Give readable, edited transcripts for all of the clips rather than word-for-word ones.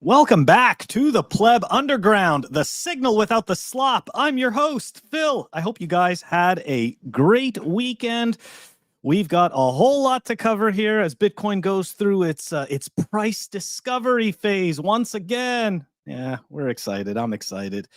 Welcome back to the Pleb Underground, the signal without the slop. I'm your host, Phil. I hope you guys had a great weekend. We've got a whole lot to cover here as Bitcoin goes through its price discovery phase once again. Yeah, we're excited. I'm excited.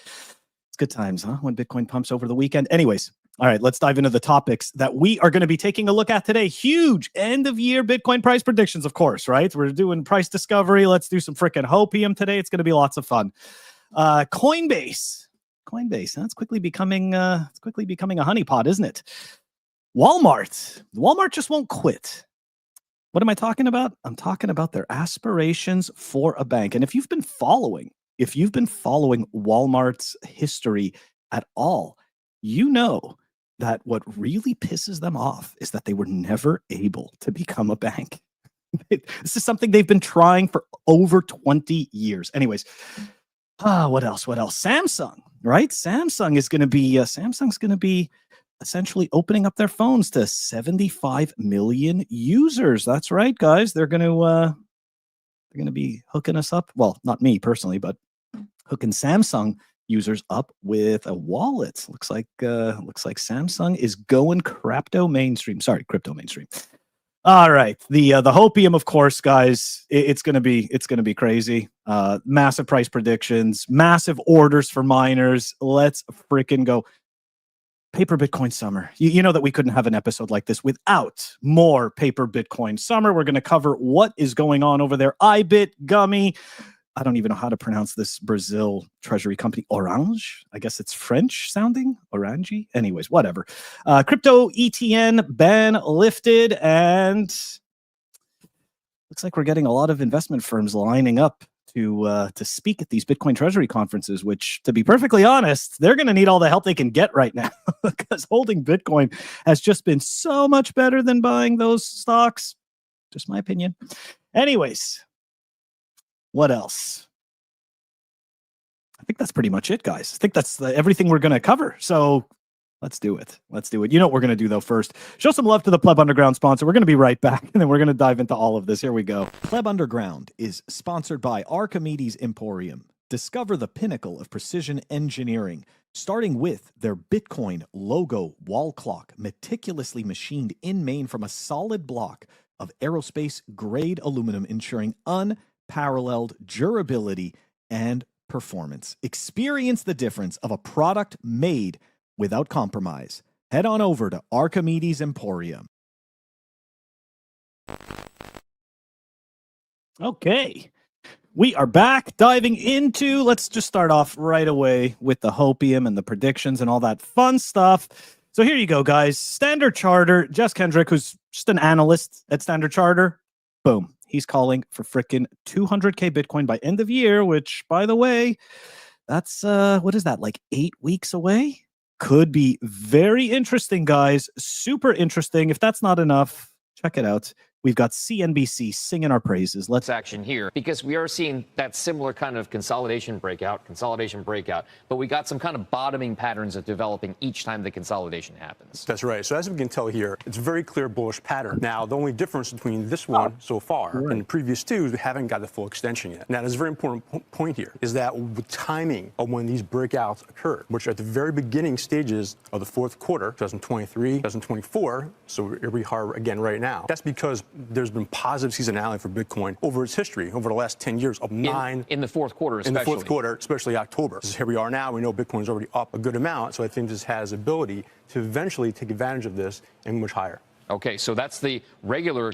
It's good times, huh? When Bitcoin pumps over the weekend. Anyways, all right, let's dive into the topics that we are going to be taking a look at today. Huge end-of-year Bitcoin price predictions, of course, right? We're doing price discovery. Let's do some freaking Hopium today. It's going to be lots of fun. Coinbase, that's quickly becoming a honeypot, isn't it? Walmart just won't quit. What am I talking about? I'm talking about their aspirations for a bank. And if you've been following Walmart's history at all, you know that what really pisses them off is that they were never able to become a bank. This is something they've been trying for over 20 years. Anyways, what else? Samsung, right? Samsung's going to be essentially opening up their phones to 75 million users. That's right, guys. They're going to be hooking us up. Well, not me personally, but hooking Samsung users up with a wallet. Looks like Samsung is going crypto mainstream. All right, the Hopium, of course, guys. It's gonna be crazy. Massive price predictions, massive orders for miners. Let's freaking go. Paper Bitcoin Summer. You know that we couldn't have an episode like this without more Paper Bitcoin Summer. We're going to cover what is going on over there. IBIT, GUMI. I don't even know how to pronounce this Brazil treasury company. Orange? I guess it's French sounding. Orange? Anyways, whatever. Crypto ETN Ban Lifted. And looks like we're getting a lot of investment firms lining up to speak at these Bitcoin treasury conferences, which, to be perfectly honest, they're going to need all the help they can get right now because holding Bitcoin has just been so much better than buying those stocks. Just my opinion. Anyways, what else? I think that's pretty much it, guys. I think that's everything we're going to cover. So let's do it. You know what we're going to do, though, first? Show some love to the Pleb Underground sponsor. We're going to be right back, and then we're going to dive into all of this. Here we go. Pleb Underground is sponsored by Archimedes Emporium. Discover the pinnacle of precision engineering, starting with their Bitcoin logo wall clock, meticulously machined in Maine from a solid block of aerospace-grade aluminum, ensuring unparalleled durability and performance. Experience the difference of a product made without compromise. Head on over to Archimedes Emporium. Okay, we are back diving into, let's just start off right away with the Hopium and the predictions and all that fun stuff. So here you go, guys. Standard Chartered, Jess Kendrick, who's just an analyst at Standard Chartered, boom. He's calling for frickin' 200K Bitcoin by end of year, which, by the way, that's, what is that, like 8 weeks away? Could be very interesting, guys. Super interesting. If that's not enough, check it out. We've got CNBC singing our praises. Let's action here because we are seeing that similar kind of consolidation breakout, but we got some kind of bottoming patterns of developing each time the consolidation happens. That's right. So as we can tell here, it's a very clear bullish pattern. Now, the only difference between this one so far and the previous two is we haven't got the full extension yet. Now, there's a very important point here is that the timing of when these breakouts occurred, which are at the very beginning stages of the fourth quarter, 2023, 2024. So here we are again right now. That's because there's been positive seasonality for Bitcoin over its history, over the last 10 years of in the fourth quarter, especially. In the fourth quarter, especially October. Here we are now. We know Bitcoin's already up a good amount, so I think this has ability to eventually take advantage of this and much higher. Okay, so that's the regular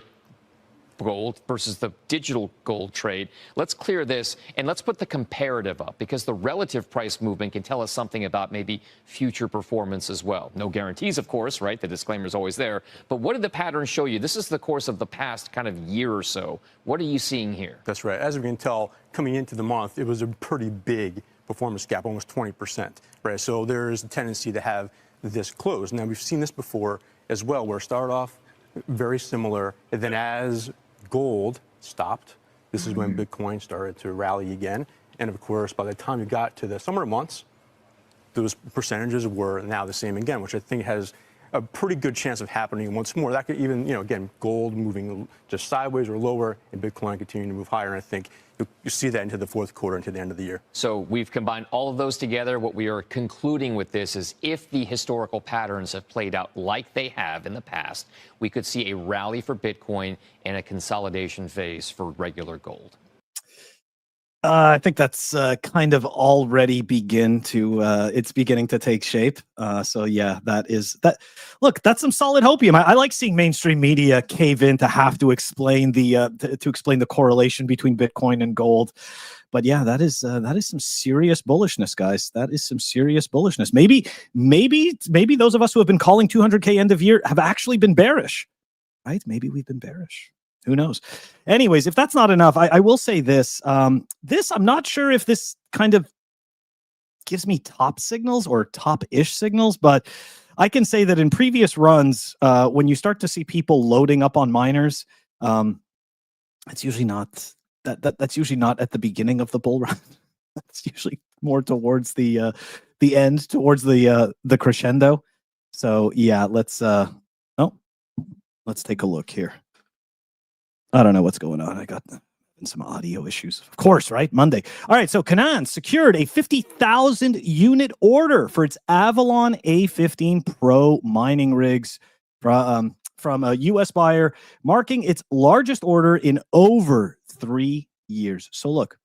gold versus the digital gold trade. Let's clear this and let's put the comparative up because the relative price movement can tell us something about maybe future performance as well. No guarantees, of course, right? The disclaimer is always there. But what did the pattern show you? This is the course of the past kind of year or so. What are you seeing here? That's right. As we can tell, coming into the month, it was a pretty big performance gap, almost 20%, right? So there is a tendency to have this close. Now, we've seen this before as well, where it started off very similar, and then as gold stopped, this is when Bitcoin started to rally again. And of course, by the time you got to the summer months, those percentages were now the same again, which I think has a pretty good chance of happening once more. That could even, again, gold moving just sideways or lower and Bitcoin continuing to move higher. And I think you see that into the fourth quarter, into the end of the year. So we've combined all of those together. What we are concluding with this is if the historical patterns have played out like they have in the past, we could see a rally for Bitcoin and a consolidation phase for regular gold. I think that's kind of already it's beginning to take shape. So yeah, that. Look, that's some solid hopium. I like seeing mainstream media cave in to have to explain to explain the correlation between Bitcoin and gold. But yeah, that is some serious bullishness, guys. That is some serious bullishness. Maybe those of us who have been calling 200K end of year have actually been bearish, right? Maybe we've been bearish. Who knows? Anyways, if that's not enough, I will say this. I'm not sure if this kind of gives me top signals or top-ish signals, but I can say that in previous runs, when you start to see people loading up on miners, that's usually not that's usually not at the beginning of the bull run. That's usually more towards the end, towards the crescendo. So yeah, let's take a look here. I don't know what's going on. I got some audio issues. Of course, right? Monday. All right, so Canaan secured a 50,000 unit order for its Avalon A15 Pro mining rigs from a U.S. buyer, marking its largest order in over 3 years. So look,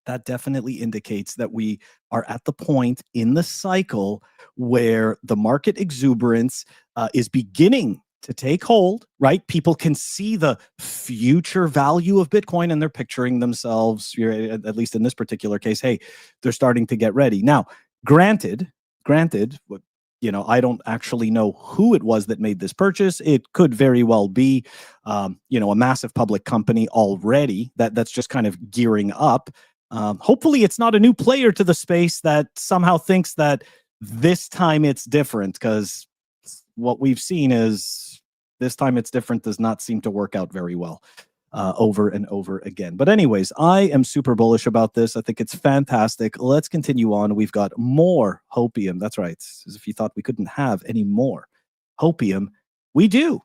that definitely indicates that we are at the point in the cycle where the market exuberance is beginning to take hold, right? People can see the future value of Bitcoin and they're picturing themselves, at least in this particular case, hey, they're starting to get ready. Now, granted, I don't actually know who it was that made this purchase. It could very well be, a massive public company already that's just kind of gearing up. Hopefully it's not a new player to the space that somehow thinks that this time it's different, because what we've seen is this time it's different does not seem to work out very well over and over again. But anyways, I am super bullish about this. I think it's fantastic. Let's continue on. We've got more hopium. That's right. As if you thought we couldn't have any more hopium. We do.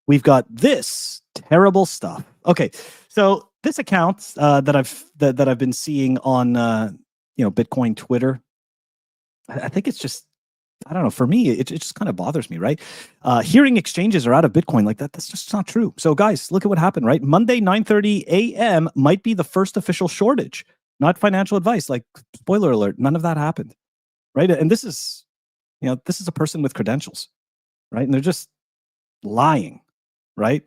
We've got this terrible stuff. Okay, so this account that I've been seeing on Bitcoin Twitter, I think it's just, I don't know. For me, it just kind of bothers me, right? Hearing exchanges are out of Bitcoin like that, that's just not true. So guys, look at what happened, right? Monday, 9:30 a.m. might be the first official shortage. Not financial advice. Like, spoiler alert, none of that happened, right? And this is a person with credentials, right? And they're just lying, right?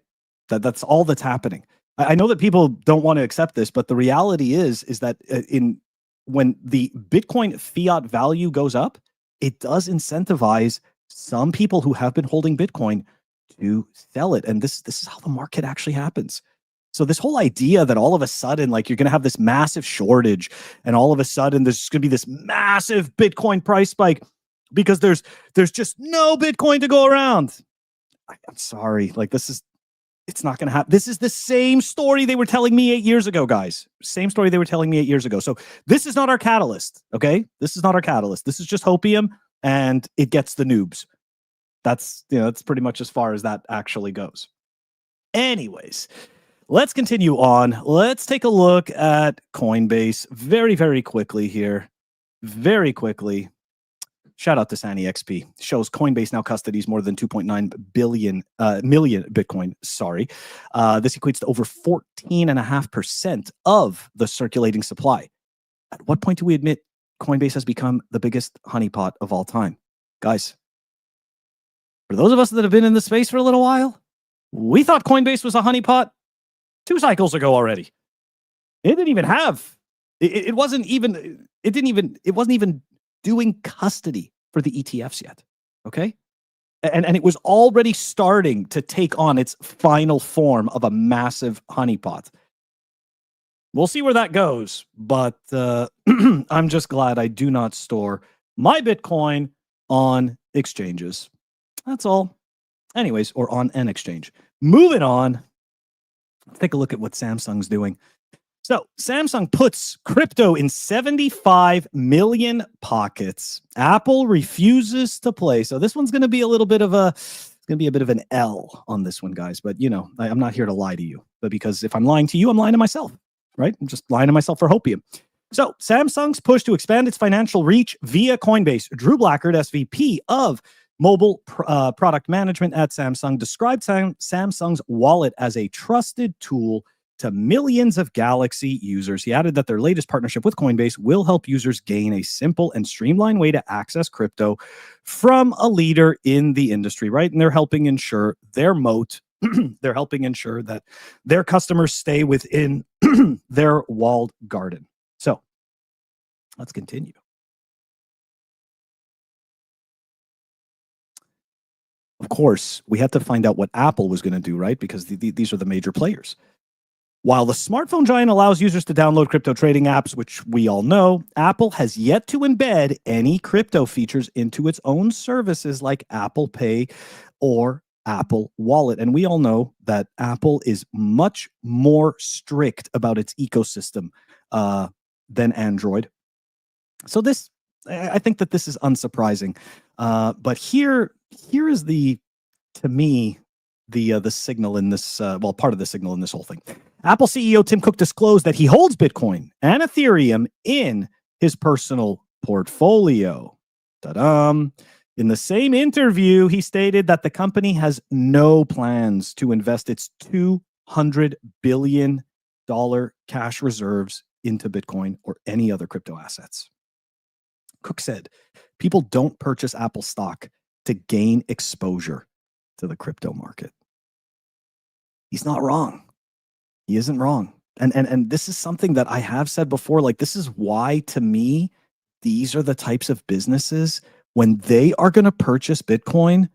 That's all that's happening. I know that people don't want to accept this, but the reality is that when the Bitcoin fiat value goes up, it does incentivize some people who have been holding Bitcoin to sell it. And this is how the market actually happens. So this whole idea that all of a sudden, like, you're going to have this massive shortage and all of a sudden there's going to be this massive Bitcoin price spike because there's just no Bitcoin to go around. I'm sorry. Like, it's not going to happen. This is the same story they were telling me 8 years ago, guys. Same story they were telling me 8 years ago. So this is not our catalyst, okay? This is not our catalyst. This is just hopium, and it gets the noobs. That's pretty much as far as that actually goes. Anyways, let's continue on. Let's take a look at Coinbase very, very quickly here. Very quickly. Shout out to Sani XP. Shows Coinbase now custodies more than 2.9 million Bitcoin. Sorry. This equates to over 14.5% of the circulating supply. At what point do we admit Coinbase has become the biggest honeypot of all time? Guys, for those of us that have been in the space for a little while, we thought Coinbase was a honeypot 2 cycles ago already. It didn't even have. It wasn't even doing custody for the ETFs yet. Okay. And it was already starting to take on its final form of a massive honeypot. We'll see where that goes, but I'm just glad I do not store my Bitcoin on exchanges. That's all. Anyways, or on an exchange. Moving on. Let's take a look at what Samsung's doing. So Samsung puts crypto in 75 million pockets. Apple refuses to play. So this one's going to be a little bit of a, it's going to be a bit of an L on this one, guys. But, you know, I'm not here to lie to you. But because if I'm lying to you, I'm lying to myself, right? I'm just lying to myself for Hopium. So Samsung's push to expand its financial reach via Coinbase. Drew Blackard, SVP of Mobile Product Management at Samsung, described Samsung's wallet as a trusted tool to millions of Galaxy users. He added that their latest partnership with Coinbase will help users gain a simple and streamlined way to access crypto from a leader in the industry, right? And they're helping ensure their moat. They're helping ensure that their customers stay within their walled garden. So let's continue. Of course, we had to find out what Apple was going to do, right? Because these are the major players. While the smartphone giant allows users to download crypto trading apps, which we all know, Apple has yet to embed any crypto features into its own services like Apple Pay or Apple Wallet. And we all know that Apple is much more strict about its ecosystem than Android. So this, I think that this is unsurprising. But here is the, to me, the signal in this, well, part of the signal in this whole thing. Apple CEO Tim Cook disclosed that he holds Bitcoin and Ethereum in his personal portfolio. Ta-da! In the same interview, he stated that the company has no plans to invest its $200 billion cash reserves into Bitcoin or any other crypto assets. Cook said, people don't purchase Apple stock to gain exposure to the crypto market. He's not wrong. He isn't wrong. And this is something that I have said before. Like, this is why, to me, these are the types of businesses when they are going to purchase Bitcoin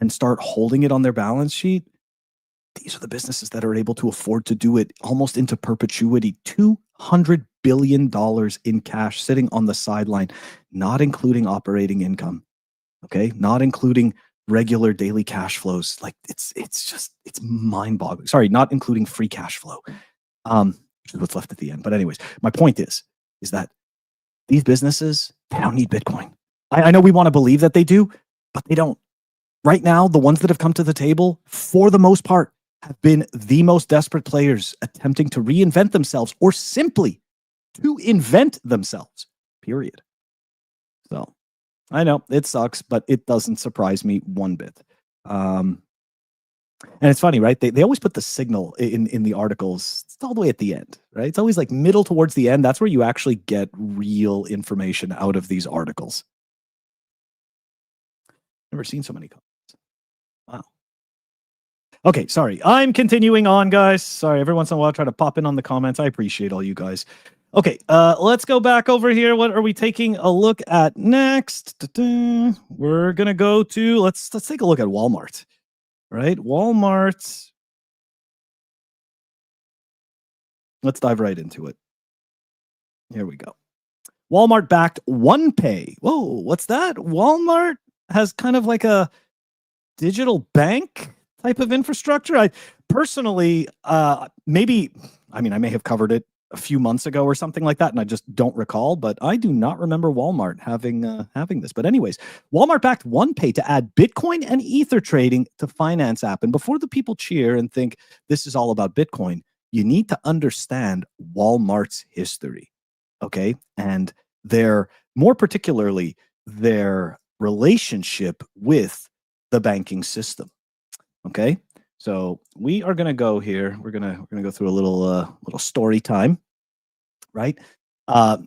and start holding it on their balance sheet. These are the businesses that are able to afford to do it almost into perpetuity. $200 billion in cash sitting on the sideline, not including operating income. Okay, not including regular daily cash flows. Like it's mind-boggling. Sorry, not including free cash flow, which is what's left at the end. But anyways, my point is that these businesses, they don't need Bitcoin. I know we want to believe that they do, but they don't. Right now, the ones that have come to the table, for the most part, have been the most desperate players attempting to reinvent themselves or simply to invent themselves, period. So I know it sucks, but it doesn't surprise me one bit. And it's funny, right? They always put the signal in the articles. It's all the way at the end, right? It's always like middle towards the end. That's where you actually get real information out of these articles. Never seen so many comments. Wow. Okay, sorry. I'm continuing on, guys. Sorry, every once in a while I try to pop in on the comments. I appreciate all you guys. Okay, let's go back over here. What are we taking a look at next? We're gonna go to let's take a look at Walmart. Right, Walmart. Let's dive right into it. Here we go. Walmart backed OnePay. Whoa, what's that? Walmart has kind of like a digital bank type of infrastructure. I personally, I may have covered it a few months ago or something like that, and I just don't recall, but I do not remember Walmart having this. But anyways, Walmart backed OnePay to add Bitcoin and Ether trading to finance app. And before the people cheer and think this is all about Bitcoin, you need to understand Walmart's history, okay? And more particularly, their relationship with the banking system, okay? So we are going to go here. We're going to go through a little story time, right?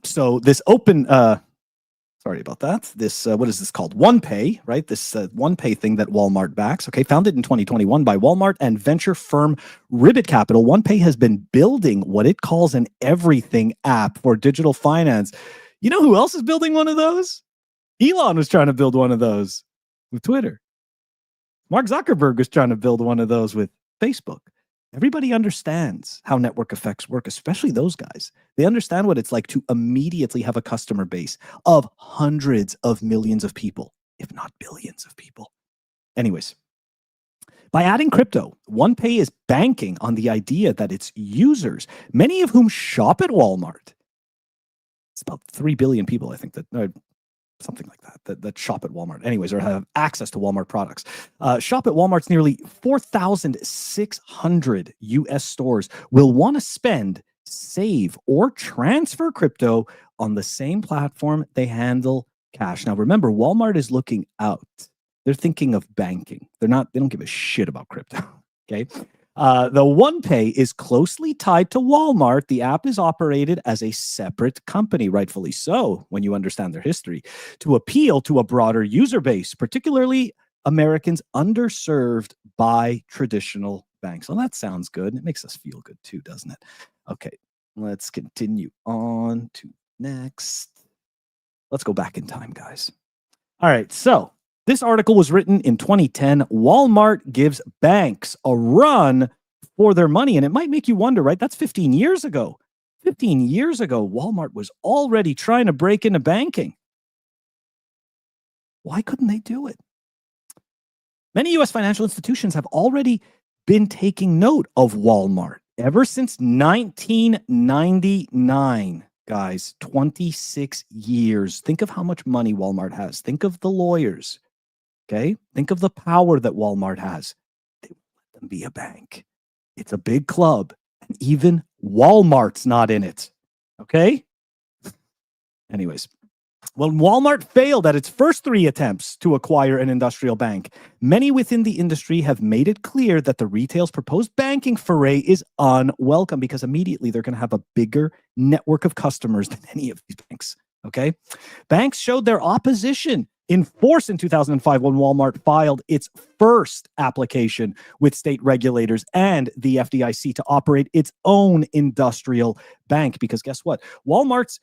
So this open, sorry about that. This what is this called? OnePay, right? This OnePay thing that Walmart backs. Okay, founded in 2021 by Walmart and venture firm Ribbit Capital. OnePay has been building what it calls an everything app for digital finance. You know who else is building one of those? Elon was trying to build one of those with Twitter. Mark Zuckerberg was trying to build one of those with Facebook. Everybody understands how network effects work, especially those guys. They understand what it's like to immediately have a customer base of hundreds of millions of people, if not billions of people. Anyways, By adding crypto, OnePay is banking on the idea that its users, many of whom shop at Walmart, it's about 3 billion people, I think, that something like that shop at Walmart anyways, or have access to Walmart products. Shop at Walmart's nearly 4,600 US stores will want to spend, save, or transfer crypto on the same platform they handle cash. Now, remember, Walmart is looking out. They're thinking of banking. They don't give a shit about crypto. Okay. The OnePay is closely tied to Walmart. The app is operated as a separate company, rightfully so, when you understand their history, to appeal to a broader user base, particularly Americans underserved by traditional banks. Well, that sounds good. It makes us feel good too, doesn't it? Okay, let's continue on to next. Let's go back in time, guys. All right, so this article was written in 2010. Walmart gives banks a run for their money. And it might make you wonder, right? That's 15 years ago. 15 years ago, Walmart was already trying to break into banking. Why couldn't they do it? Many U.S. financial institutions have already been taking note of Walmart ever since 1999. Guys, 26 years. Think of how much money Walmart has. Think of the lawyers. Okay? Think of the power that Walmart has. They won't let them be a bank. It's a big club. And even Walmart's not in it. Okay? Anyways, when Walmart failed at its first 3 attempts to acquire an industrial bank, many within the industry have made it clear that the retail's proposed banking foray is unwelcome because immediately they're going to have a bigger network of customers than any of these banks. Okay? Banks showed their opposition in force in 2005 when Walmart filed its first application with state regulators and the FDIC to operate its own industrial bank. Because guess what? Walmart's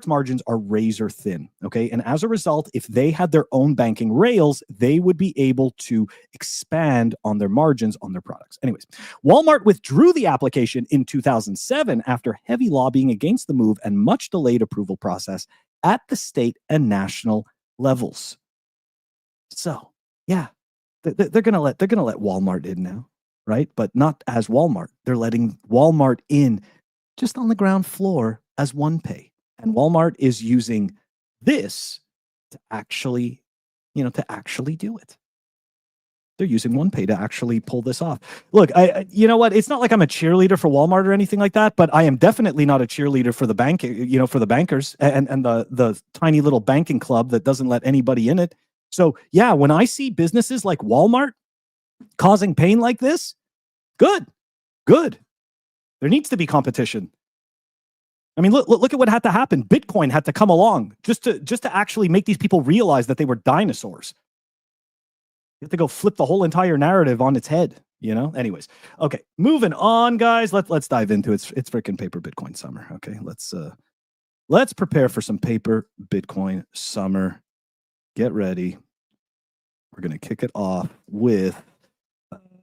margins are razor thin. Okay. And as a result, if they had their own banking rails, they would be able to expand on their margins on their products. Anyways, Walmart withdrew the application in 2007 after heavy lobbying against the move and much delayed approval process at the state and national levels. So yeah, they're gonna let Walmart in now, right? But not as Walmart. They're letting Walmart in just on the ground floor as OnePay, and Walmart is using this to actually do it. They're using OnePay to actually pull this off. Look, you know what? It's not like I'm a cheerleader for Walmart or anything like that, but I am definitely not a cheerleader for the bank, for the bankers and the tiny little banking club that doesn't let anybody in it. So yeah, when I see businesses like Walmart causing pain like this, good. There needs to be competition. I mean, look at what had to happen. Bitcoin had to come along just to actually make these people realize that they were dinosaurs. You have to go flip the whole entire narrative on its head, Anyways, okay, moving on, guys. Let's dive into it. It's freaking paper Bitcoin summer. Okay, let's prepare for some paper Bitcoin summer. Get ready. We're gonna kick it off with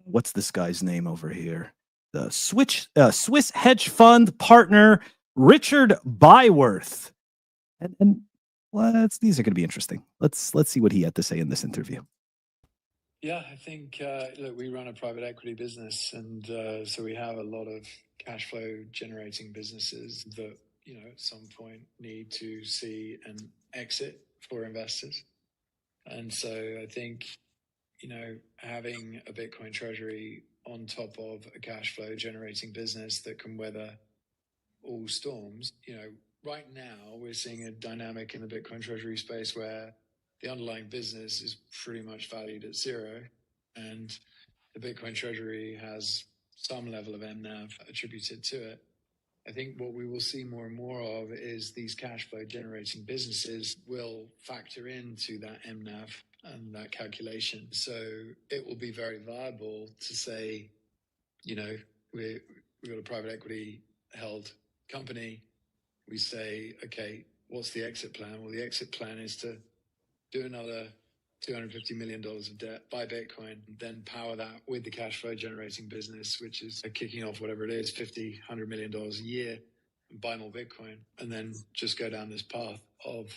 what's this guy's name over here? The Swiss hedge fund partner Richard Byworth, and these are gonna be interesting. Let's see what he had to say in this interview. Yeah, I think, look, we run a private equity business, and so we have a lot of cash flow generating businesses that, at some point need to see an exit for investors. And so I think, having a Bitcoin treasury on top of a cash flow generating business that can weather all storms, right now we're seeing a dynamic in the Bitcoin treasury space where the underlying business is pretty much valued at zero, and the Bitcoin treasury has some level of MNAV attributed to it. I think what we will see more and more of is these cash flow generating businesses will factor into that MNAV and that calculation. So it will be very viable to say, we've got a private equity held company. We say, okay, what's the exit plan? Well, the exit plan is to do another $250 million of debt, buy Bitcoin, then power that with the cash flow generating business, which is kicking off whatever it is, $100 million a year, and buy more Bitcoin, and then just go down this path of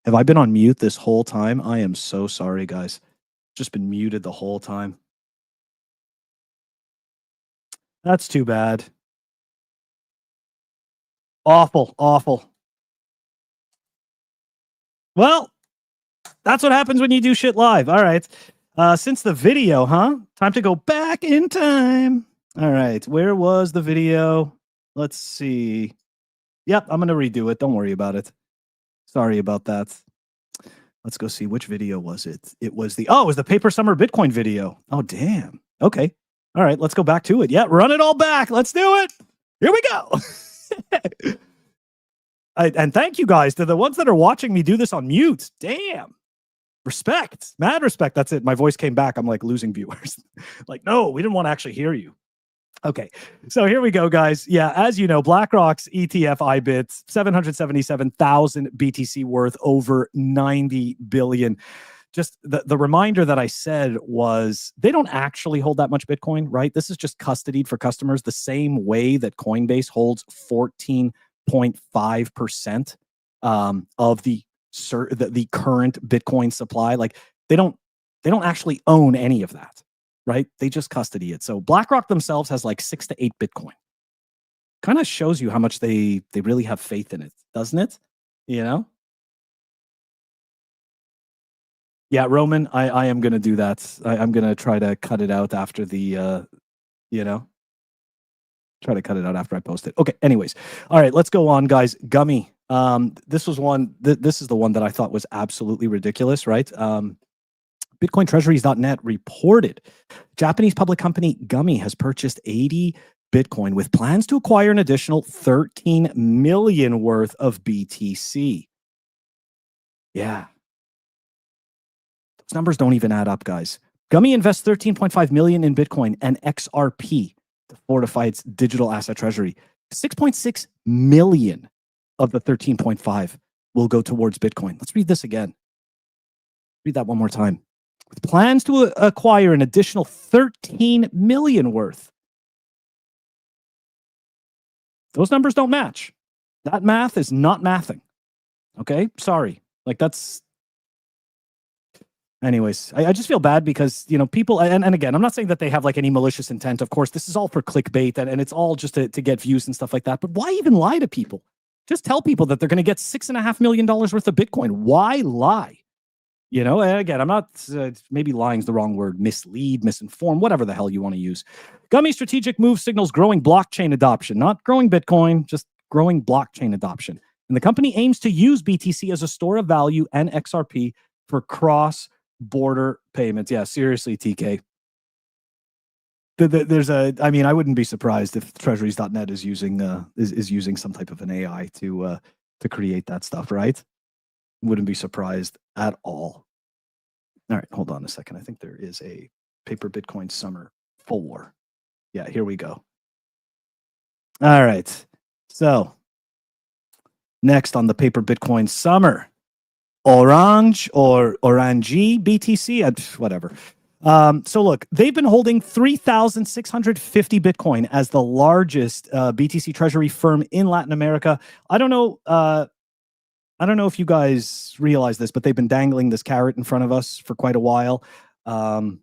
Have I been on mute this whole time? I am so sorry, guys. Just been muted the whole time. That's too bad. Awful, awful. Well, that's what happens when you do shit live. All right. Since the video, huh? Time to go back in time. All right. Where was the video? Let's see. Yep, I'm going to redo it. Don't worry about it. Sorry about that. Let's go see which video was it. It was the Paper Summer Bitcoin video. Oh, damn. Okay. All right, let's go back to it. Yeah, run it all back. Let's do it. Here we go. And thank you guys to the ones that are watching me do this on mute. Damn. Respect. Mad respect. That's it. My voice came back. I'm like losing viewers. Like, no, we didn't want to actually hear you. Okay, so here we go, guys. Yeah, as you know, BlackRock's ETF IBIT, 777,000 BTC worth, over 90 billion. Just the reminder that I said was they don't actually hold that much Bitcoin, right? This is just custodied for customers the same way that Coinbase holds 14.5% of the current Bitcoin supply. Like they don't actually own any of that. Right? They just custody it. So BlackRock themselves has like 6 to 8 Bitcoin. Kind of shows you how much they really have faith in it, doesn't it? You know? Yeah, Roman, I am going to do that. I'm going to try to cut it out after the, try to cut it out after I post it. Okay, anyways. All right, let's go on, guys. GUMI. This was one, this is the one that I thought was absolutely ridiculous, right? BitcoinTreasuries.net reported Japanese public company GUMI has purchased 80 Bitcoin with plans to acquire an additional 13 million worth of BTC. Yeah. Those numbers don't even add up, guys. GUMI invests 13.5 million in Bitcoin and XRP to fortify its digital asset treasury. 6.6 million of the 13.5 will go towards Bitcoin. Let's read this again. Read that one more time. With plans to acquire an additional 13 million worth. Those numbers don't match. That math is not mathing. Okay? Sorry. Like that's... Anyways, I just feel bad because, people, and again, I'm not saying that they have like any malicious intent. Of course, this is all for clickbait and it's all just to get views and stuff like that. But why even lie to people? Just tell people that they're going to get $6.5 million worth of Bitcoin. Why lie? Again, I'm not, maybe lying is the wrong word, mislead, misinform, whatever the hell you want to use. GUMI strategic move signals growing blockchain adoption, not growing Bitcoin, just growing blockchain adoption. And the company aims to use BTC as a store of value and XRP for cross-border payments. Yeah, seriously, TK. I wouldn't be surprised if treasuries.net is using is using some type of an AI to create that stuff, right? Wouldn't be surprised at all. All right, hold on a second. I think there is a Paper Bitcoin Summer 4. Yeah, here we go. All right. So, next on the Paper Bitcoin Summer, OranJeBTC, whatever. So look, they've been holding 3,650 Bitcoin as the largest BTC treasury firm in Latin America. I don't know if you guys realize this, but they've been dangling this carrot in front of us for quite a while. And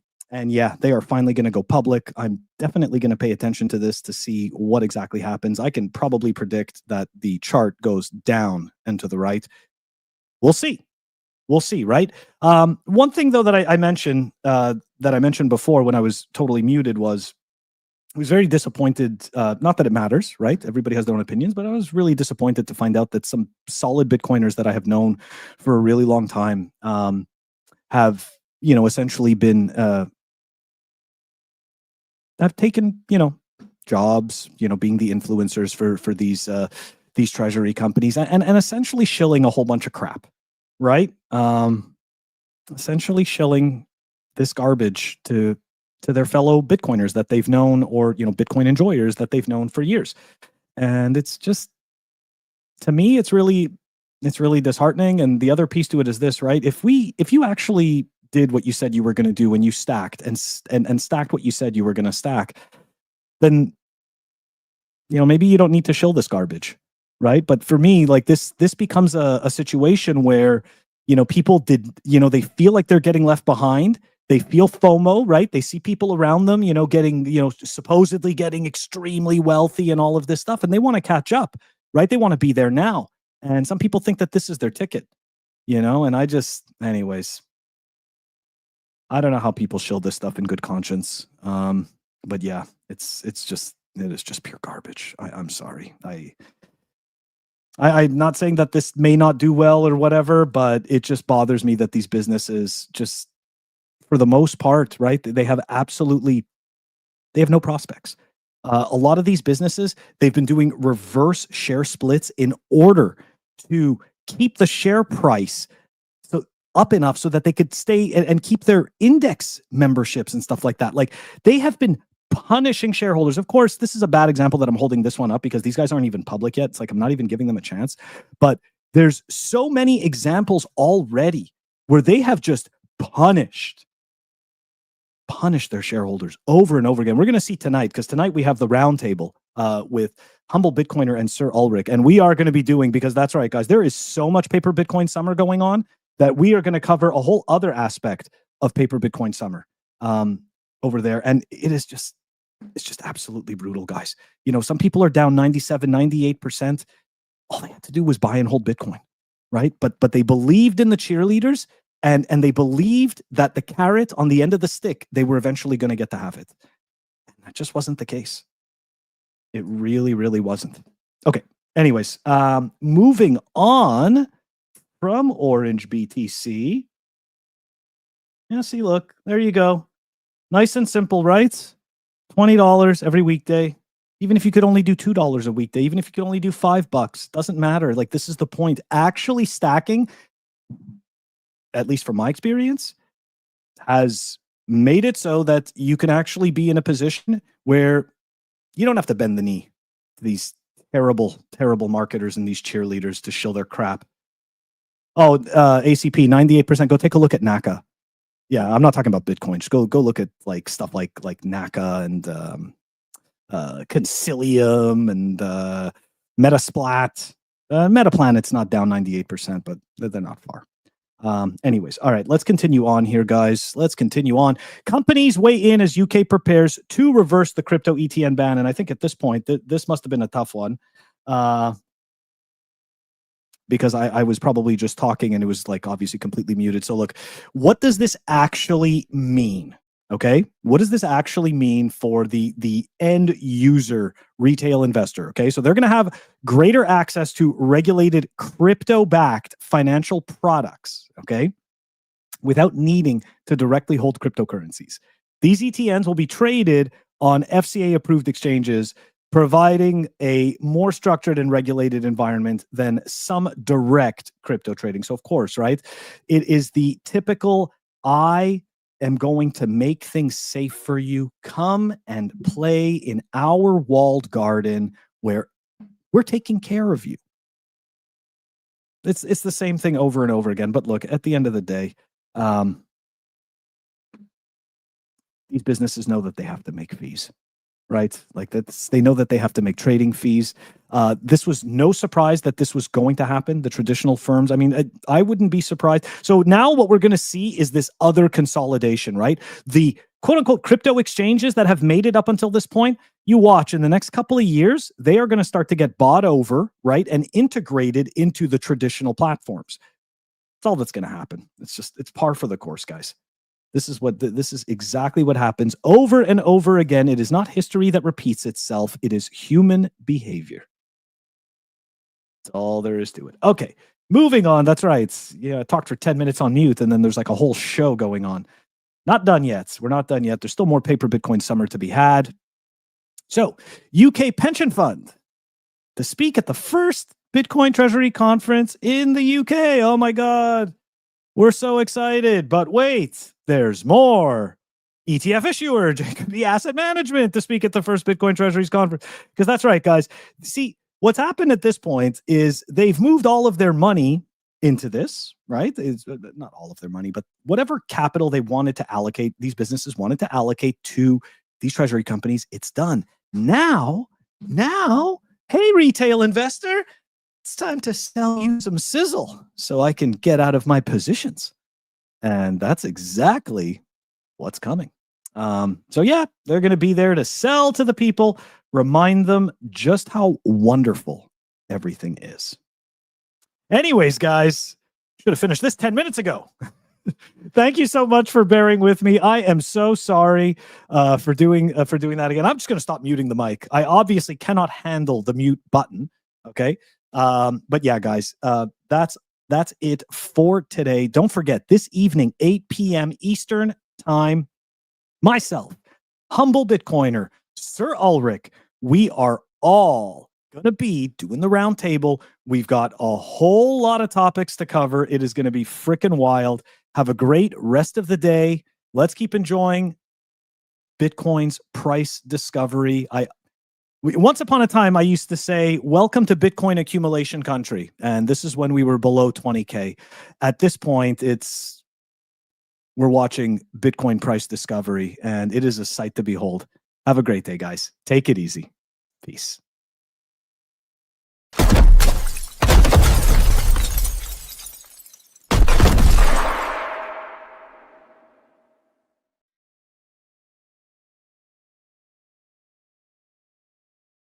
yeah, they are finally going to go public. I'm definitely going to pay attention to this to see what exactly happens. I can probably predict that the chart goes down and to the right. We'll see. We'll see, right? One thing, though, that I mentioned before when I was totally muted was I was very disappointed. Not that it matters, right? Everybody has their own opinions, but I was really disappointed to find out that some solid Bitcoiners that I have known for a really long time have, essentially been have taken, jobs, being the influencers for these treasury companies and essentially shilling a whole bunch of crap, right? Essentially shilling this garbage to their fellow Bitcoiners that they've known, or Bitcoin enjoyers that they've known for years. And it's just, to me, it's really disheartening. And the other piece to it is this, right? If you actually did what you said you were going to do when you stacked and stacked what you said you were going to stack, then maybe you don't need to shill this garbage, right? But for me, like this becomes a situation where people they feel like they're getting left behind. They feel FOMO, right? They see people around them, getting, supposedly getting extremely wealthy and all of this stuff, and they want to catch up, right? They want to be there now. And some people think that this is their ticket, and anyways, I don't know how people shield this stuff in good conscience. But yeah, it is just pure garbage. I'm sorry. I'm not saying that this may not do well or whatever, but it just bothers me that these businesses just, for the most part, right, they have no prospects. A lot of these businesses, they've been doing reverse share splits in order to keep the share price up enough so that they could stay and keep their index memberships and stuff like that. Like, they have been punishing shareholders. Of course, this is a bad example that I'm holding this one up because these guys aren't even public yet. It's like I'm not even giving them a chance. But there's so many examples already where they have just punished their shareholders over and over again. We're going to see tonight, because tonight we have the roundtable with Humble Bitcoiner and Sir Ulrich. And we are going to be doing, because that's right, guys, there is so much Paper Bitcoin Summer going on that we are going to cover a whole other aspect of Paper Bitcoin Summer over there. And it's just absolutely brutal, guys. Some people are down 97, 98%. All they had to do was buy and hold Bitcoin, right? But they believed in the cheerleaders, and they believed that the carrot on the end of the stick, they were eventually going to get to have it. And that just wasn't the case. It really, really wasn't. Okay. Anyways, moving on from OranJeBTC. Yeah, see, look, there you go. Nice and simple, right? $20 every weekday. Even if you could only do $2 a weekday, even if you could only do $5, doesn't matter. Like, this is the point. Actually stacking, at least from my experience, has made it so that you can actually be in a position where you don't have to bend the knee to these terrible, terrible marketers and these cheerleaders to shill their crap. Oh, ACP, 98%. Go take a look at NACA. Yeah, I'm not talking about Bitcoin. Just go look at like stuff like NACA and Concilium and Metasplat. Metaplanet's not down 98%, but they're not far. Anyways, all right, let's continue on here, guys. Let's continue on. Companies weigh in as UK prepares to reverse the crypto ETN ban. And I think at this point, this must have been a tough one. Because I was probably just talking and it was like obviously completely muted. So look, what does this actually mean? Okay, what does this actually mean for the end user retail investor? Okay, so they're going to have greater access to regulated crypto-backed financial products, okay, without needing to directly hold cryptocurrencies. These ETNs will be traded on FCA-approved exchanges, providing a more structured and regulated environment than some direct crypto trading. So of course, right, it is the typical, I am going to make things safe for you. Come and play in our walled garden where we're taking care of you. It's the same thing over and over again. But look, at the end of the day, these businesses know that they have to make fees. Right? Like they know that they have to make trading fees. This was no surprise that this was going to happen. The traditional firms, I mean, I wouldn't be surprised. So now what we're going to see is this other consolidation, right? The quote unquote crypto exchanges that have made it up until this point, you watch in the next couple of years, they are going to start to get bought over, right? And integrated into the traditional platforms. That's all that's going to happen. It's par for the course, guys. This is exactly what happens over and over again. It is not history that repeats itself. It is human behavior. That's all there is to it. Okay, moving on. That's right. Yeah, I talked for 10 minutes on mute, and then there's like a whole show going on. Not done yet. We're not done yet. There's still more Paper Bitcoin Summer to be had. So, UK pension fund to speak at the first Bitcoin Treasury conference in the UK. Oh my God. We're so excited, but wait, there's more. ETF issuer, the asset management to speak at the first Bitcoin Treasuries conference. Because that's right, guys. See, what's happened at this point is they've moved all of their money into this, right? It's not all of their money, but whatever capital they wanted to allocate, these businesses wanted to allocate to these treasury companies, it's done. Now, hey, retail investor, it's time to sell you some sizzle so I can get out of my positions. And that's exactly what's coming. So yeah, they're going to be there to sell to the people, remind them just how wonderful everything is. Anyways, guys, should have finished this 10 minutes ago. Thank you so much for bearing with me. I am so sorry for doing that again. I'm just going to stop muting the mic. I obviously cannot handle the mute button. Okay. But yeah, guys, that's it for today. Don't forget, this evening, 8 p.m. Eastern time, myself, humble Bitcoiner, Sir Ulrich, we are all going to be doing the round table. We've got a whole lot of topics to cover. It is going to be freaking wild. Have a great rest of the day. Let's keep enjoying Bitcoin's price discovery. Once upon a time, I used to say, welcome to Bitcoin accumulation country. And this is when we were below 20K. At this point, we're watching Bitcoin price discovery, and it is a sight to behold. Have a great day, guys. Take it easy. Peace.